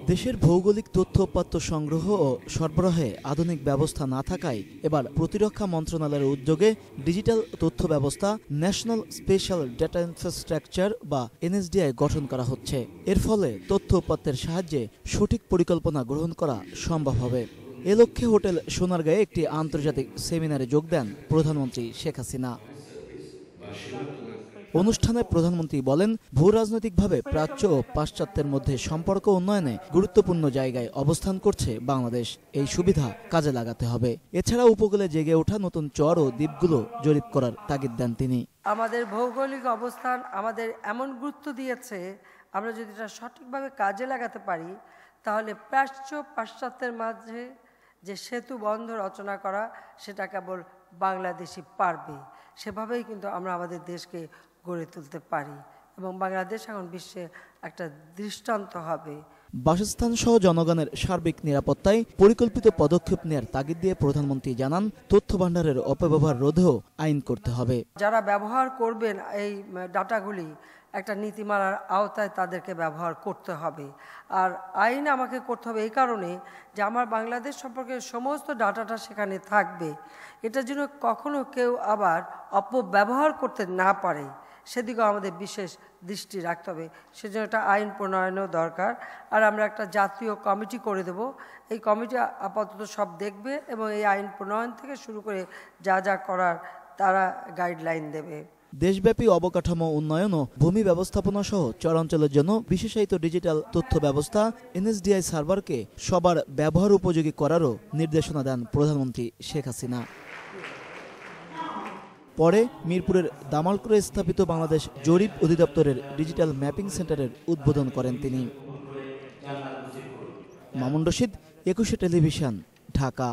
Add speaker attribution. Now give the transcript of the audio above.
Speaker 1: দেশের ভৌগোলিক তথ্য উপাত্ত সংগ্রহ ও সরবরাহে আধুনিক ব্যবস্থা না থাকায় এবার প্রতিরক্ষা মন্ত্রণালয়ের উদ্যোগে ডিজিটাল তথ্য ব্যবস্থা ন্যাশনাল স্পেশাল ডেটা ইনফ্রাস্ট্রাকচার বা এনএসডিআই গঠন করা হচ্ছে। এর ফলে তথ্য উপাত্তের সাহায্যে সঠিক পরিকল্পনা গ্রহণ করা সম্ভব হবে। এ লক্ষ্যে হোটেল সোনারগাঁয়ে একটি আন্তর্জাতিক সেমিনারে যোগ দেন প্রধানমন্ত্রী শেখ হাসিনা। অনুষ্ঠানে প্রধানমন্ত্রী বলেন, ভূরাজনৈতিকভাবে প্রাচ্য ও পাশ্চাত্যের মধ্যে সম্পর্ক উন্নয়নে গুরুত্বপূর্ণ জায়গায় অবস্থান করছে বাংলাদেশ। এই সুবিধা কাজে লাগাতে হবে। এছাড়া উপকূলে জেগে ওঠা নতুন চর ও দ্বীপগুলো জরিপ করার তাগিদ দেন তিনি।
Speaker 2: আমাদের ভৌগোলিক অবস্থান আমাদের এমন গুরুত্ব দিয়েছে, আমরা যদি এটা সঠিকভাবে কাজে লাগাতে পারি তাহলে প্রাচ্য পাশ্চাত্যের মাঝে যে সেতু বন্ধ রচনা করা সেটা কেবল বাংলাদেশই পারবে। সেভাবেই কিন্তু আমরা আমাদের দেশকে গড়ে তুলতে পারি এবং বাংলাদেশ এখন বিশ্বে একটা দৃষ্টান্ত হবে।
Speaker 1: বাসস্থান সহ জনগণের সার্বিক নিরাপত্তায় পরিকল্পিত পদক্ষেপ নেওয়ার তাগিদ দিয়ে প্রধানমন্ত্রী জানান, তথ্য ভাণ্ডারের অপব্যবহার রোধেও আইন করতে হবে।
Speaker 2: যারা ব্যবহার করবেন এই ডাটাগুলি একটা নীতিমালার আওতায় তাদেরকে ব্যবহার করতে হবে। আর আইন আমাকে করতে হবে এই কারণে যে আমার বাংলাদেশ সম্পর্কে সমস্ত ডাটাটা সেখানে থাকবে। এটা যেন কখনো কেউ আবার অপব্যবহার করতে না পারে সেদিকেও আমাদের বিশেষ দৃষ্টি রাখতে হবে। সেজন্য একটা আইন প্রণয়নও দরকার। আর আমরা একটা জাতীয় কমিটি করে দেব। এই কমিটি আপাতত সব দেখবে এবং এই আইন প্রণয়ন থেকে শুরু করে যা যা করার তারা গাইডলাইন দেবে।
Speaker 1: দেশব্যাপী অবকাঠামো উন্নয়ন ও ভূমি ব্যবস্থাপনা সহ চরাঞ্চলের জন্য বিশেষায়িত ডিজিটাল তথ্য ব্যবস্থা এনএসডিআই সার্ভারকে সবার ব্যবহার উপযোগী করারও নির্দেশনা দেন প্রধানমন্ত্রী শেখ হাসিনা। পরে মিরপুরের দামালপুরে স্থাপিত বাংলাদেশ জরিপ অধিদপ্তরের ডিজিটাল ম্যাপিং সেন্টারের উদ্বোধন করেন তিনি। মামুন রশিদ, 21 টেলিভিশন, ঢাকা।